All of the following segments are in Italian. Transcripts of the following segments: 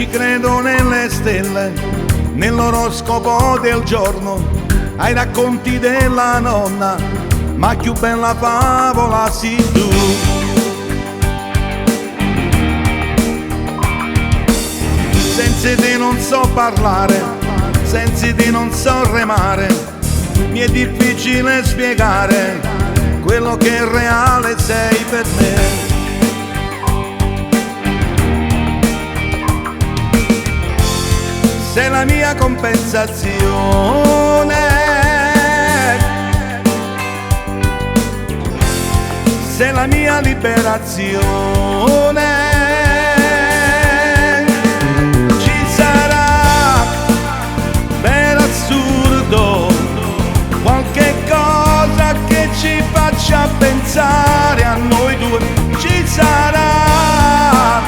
credo nelle stelle, nell'oroscopo del giorno, ai racconti della nonna, ma più bella favola sei tu. Senza te non so parlare, senza te non so remare, mi è difficile spiegare quello che reale sei per me. Sei la mia compensazione, sei la mia liberazione. Ci sarà, per assurdo, qualche cosa che ci faccia pensare a noi due. Ci sarà,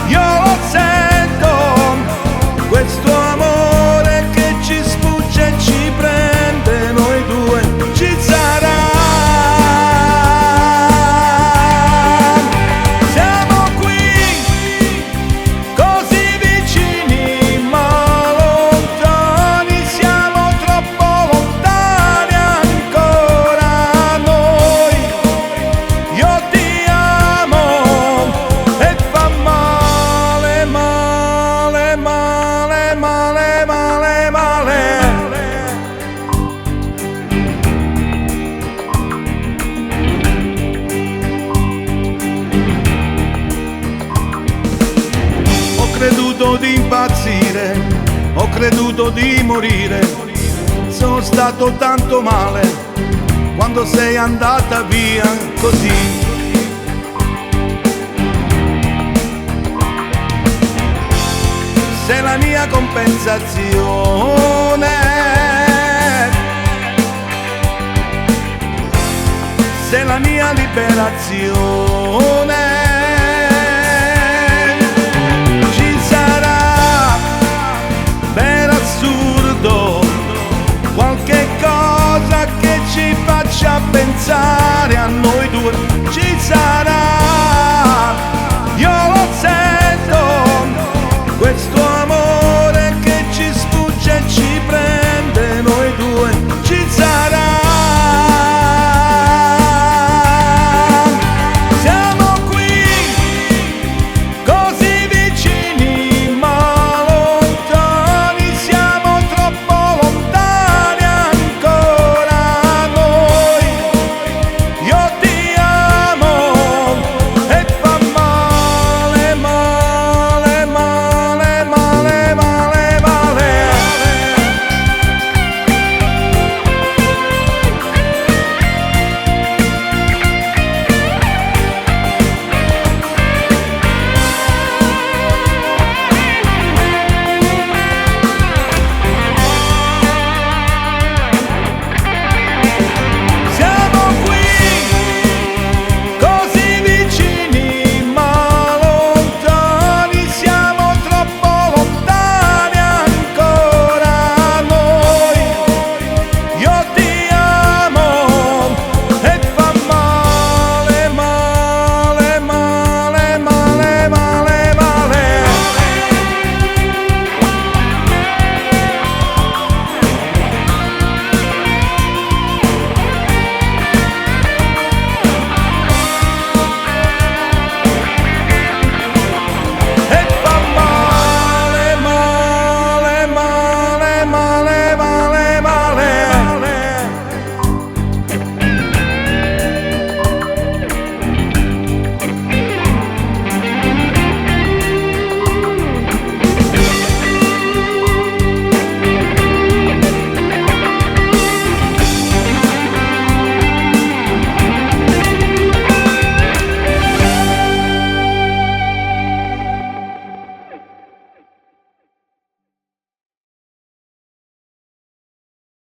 io lo sento, questo amore che ci sfugge e ci prende noi due. Ci sarà, siamo qui così vicini ma lontani, siamo troppo lontani ancora noi. Io ti amo e fa male, male, male, male, male, male. Ho creduto di impazzire, ho creduto di morire, sono stato tanto male quando sei andata via così. Sei la mia compensazione, sei la mia liberazione.